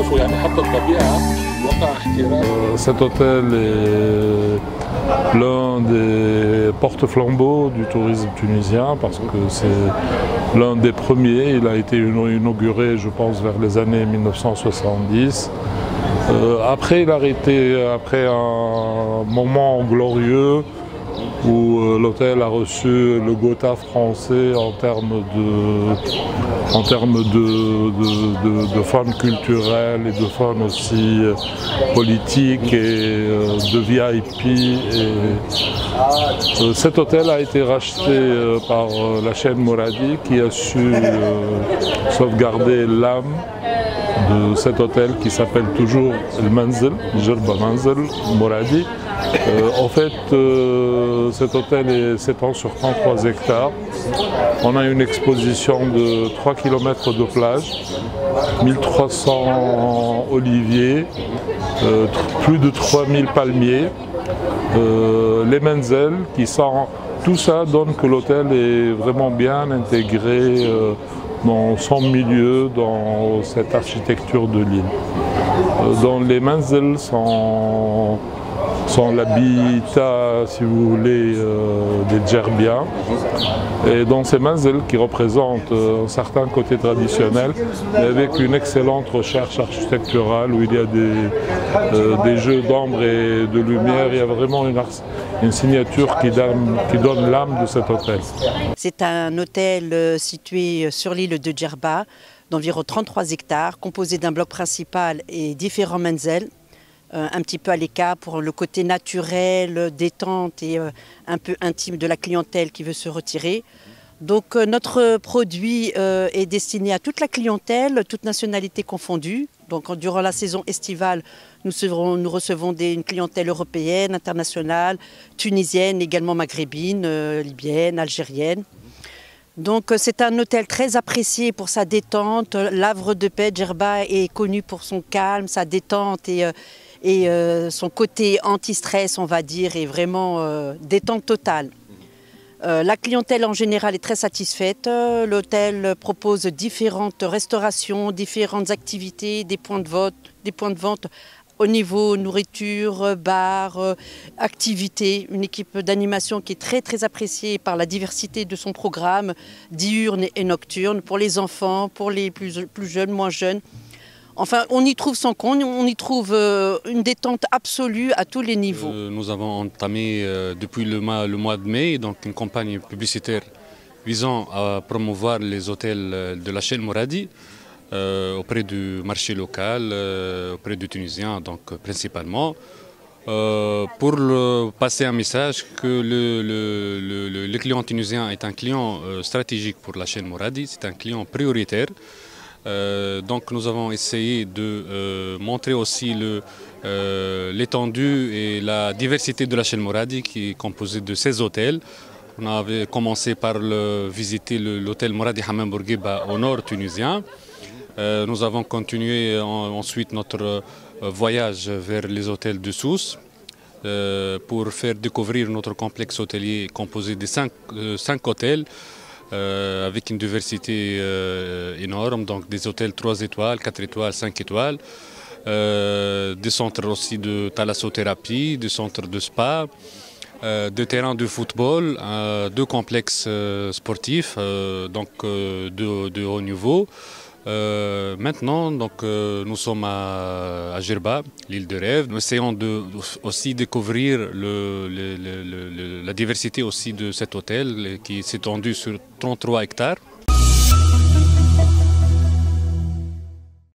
نشوفه يعني حتى الطبيعة وقع احترام. Cet hôtel est l'un des porte-flambeaux du tourisme tunisien parce que c'est l'un des premiers. Il a été inauguré, je pense, vers les années 1970. Après, il a arrêté après un moment glorieux où l'hôtel a reçu le Gotha français en termes de faune culturelle et de faune aussi politique et de VIP. Et cet hôtel a été racheté par la chaîne Moradi qui a su sauvegarder l'âme de cet hôtel qui s'appelle toujours El Manzil, Djerba Manzil Moradi. En fait, cet hôtel s'étend sur 33 hectares. On a une exposition de 3 km de plage, 1300 oliviers, plus de 3000 palmiers, les menzels qui sont... Tout ça donne que l'hôtel est vraiment bien intégré dans son milieu, dans cette architecture de l'île. Dans les menzels sont l'habitat, si vous voulez, des Djerbiens. Et dans ces menzels qui représentent un certain côté traditionnel, mais avec une excellente recherche architecturale où il y a des jeux d'ombre et de lumière. Il y a vraiment une signature qui donne l'âme de cet hôtel. C'est un hôtel situé sur l'île de Djerba, d'environ 33 hectares, composé d'un bloc principal et différents menzels. Un petit peu à l'écart pour le côté naturel, détente et un peu intime de la clientèle qui veut se retirer. Donc notre produit est destiné à toute la clientèle, toute nationalité confondue. Donc durant la saison estivale, nous recevons une clientèle européenne, internationale, tunisienne, également maghrébine, libyenne, algérienne. Donc c'est un hôtel très apprécié pour sa détente. L'Havre de Paix, Djerba, est connu pour son calme, sa détente et son côté anti-stress, on va dire, est vraiment détente totale. La clientèle en général est très satisfaite. L'hôtel propose différentes restaurations, différentes activités, des points de vente au niveau nourriture, bar, activités. Une équipe d'animation qui est très très appréciée par la diversité de son programme, diurne et nocturne, pour les enfants, pour les plus jeunes, moins jeunes. Enfin, on y trouve son compte, on y trouve une détente absolue à tous les niveaux. Nous avons entamé depuis le mois de mai donc une campagne publicitaire visant à promouvoir les hôtels de la chaîne Moradi auprès du marché local, auprès des Tunisiens donc, principalement, pour passer un message que le client tunisien est un client stratégique pour la chaîne Moradi, c'est un client prioritaire. Donc nous avons essayé de montrer aussi l'étendue et la diversité de la chaîne Moradi qui est composée de 16 hôtels. On avait commencé par visiter l'hôtel Moradi Hammam Bourguiba au nord tunisien. Nous avons continué ensuite notre voyage vers les hôtels de Sousse pour faire découvrir notre complexe hôtelier composé de 5 hôtels. Avec une diversité énorme, donc des hôtels 3 étoiles, 4 étoiles, 5 étoiles, des centres aussi de thalassothérapie, des centres de spa, des terrains de football, 2 complexes sportifs donc de haut niveau. Maintenant, donc, nous sommes à Djerba, l'île de rêve. Nous essayons aussi découvrir la diversité aussi de cet hôtel qui s'est étendu sur 33 hectares.